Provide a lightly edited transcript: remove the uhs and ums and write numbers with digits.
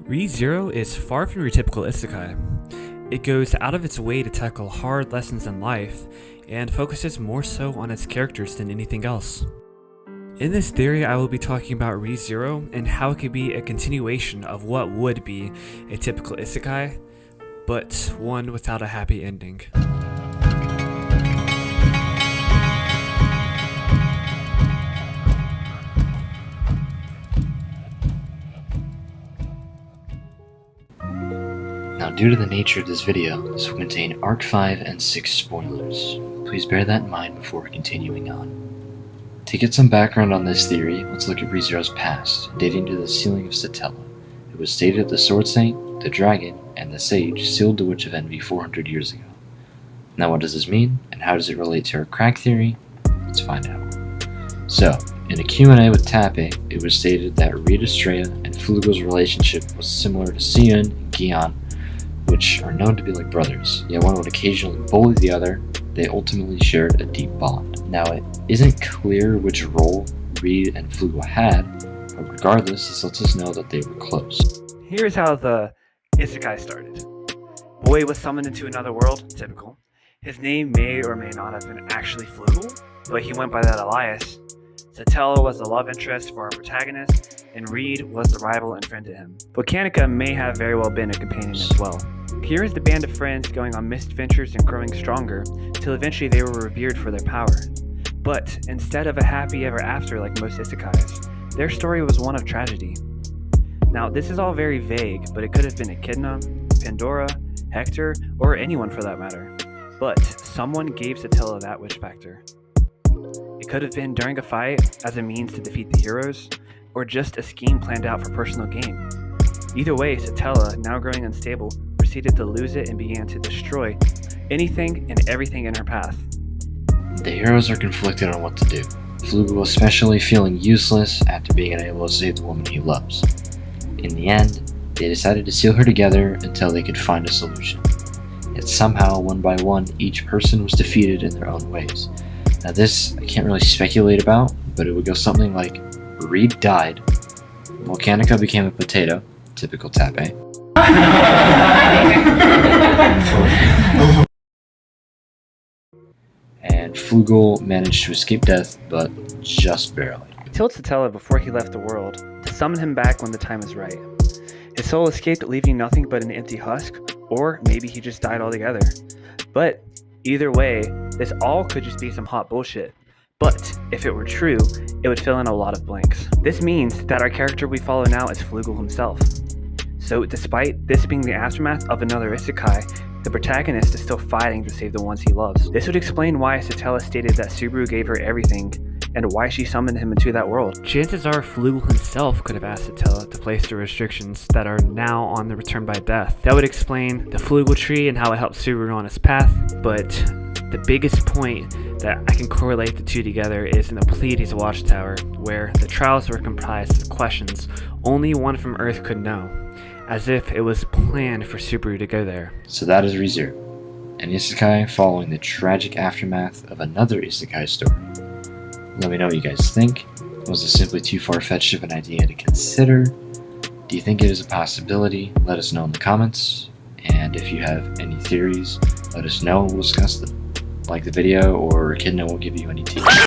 ReZero is far from your typical isekai. It goes out of its way to tackle hard lessons in life and focuses more so on its characters than anything else. In this theory, I will be talking about ReZero and how it could be a continuation of what would be a typical isekai, but one without a happy ending. Now, due to the nature of this video, this will contain Arc 5 and 6 spoilers. Please bear that in mind before continuing on. To get some background on this theory, let's look at ReZero's past, dating to the sealing of Satella. It was stated that the Sword Saint, the Dragon, and the Sage sealed the Witch of Envy 400 years ago. Now, what does this mean, and how does it relate to our crack theory? Let's find out. So, in a Q&A with Tappe, it was stated that Reed Estrella and Flugel's relationship was similar to Sion and Gion, which are known to be like brothers, yet one would occasionally bully the other. They ultimately shared a deep bond. Now, it isn't clear which role Reed and Flugel had, but regardless, this lets us know that they were close. Here's how the isekai started. Boy was summoned into another world, typical. His name may or may not have been actually Flugel, but he went by that alias. Satella was the love interest for our protagonist, and Reed was the rival and friend to him. Botanica may have very well been a companion as well. Here is the band of friends going on misadventures and growing stronger, till eventually they were revered for their power. But instead of a happy ever after like most isekais, their story was one of tragedy. Now, this is all very vague, but it could have been Echidna, Pandora, Hector, or anyone for that matter. But someone gave Satella that wish factor. It could have been during a fight as a means to defeat the heroes, or just a scheme planned out for personal gain. Either way, Satella, now growing unstable, proceeded to lose it and began to destroy anything and everything in her path. The heroes are conflicted on what to do, Flugel especially feeling useless after being unable to save the woman he loves. In the end, they decided to seal her together until they could find a solution. Yet somehow, one by one, each person was defeated in their own ways. Now this, I can't really speculate about, but it would go something like, Reed died, Volcanica became a potato, typical Tappe, and Flugel managed to escape death, but just barely. He told Satella before he left the world to summon him back when the time is right. His soul escaped, leaving nothing but an empty husk, or maybe he just died altogether. But either way, this all could just be some hot bullshit. But if it were true, it would fill in a lot of blanks. This means that our character we follow now is Flugel himself. So despite this being the aftermath of another isekai, the protagonist is still fighting to save the ones he loves. This would explain why Satella stated that Subaru gave her everything, and why she summoned him into that world. Chances are Flugel himself could have asked Satella to place the restrictions that are now on the return by death. That would explain the Flugel tree and how it helped Subaru on his path, but the biggest point that I can correlate the two together is in the Pleiades Watchtower, where the trials were comprised of questions only one from Earth could know, as if it was planned for Subaru to go there. So that is ReZero, an isekai following the tragic aftermath of another isekai story. Let me know what you guys think. Was it simply too far-fetched of an idea to consider? Do you think it is a possibility? Let us know in the comments. And if you have any theories, let us know and we'll discuss them. Like the video, or Echidna will give you any tea.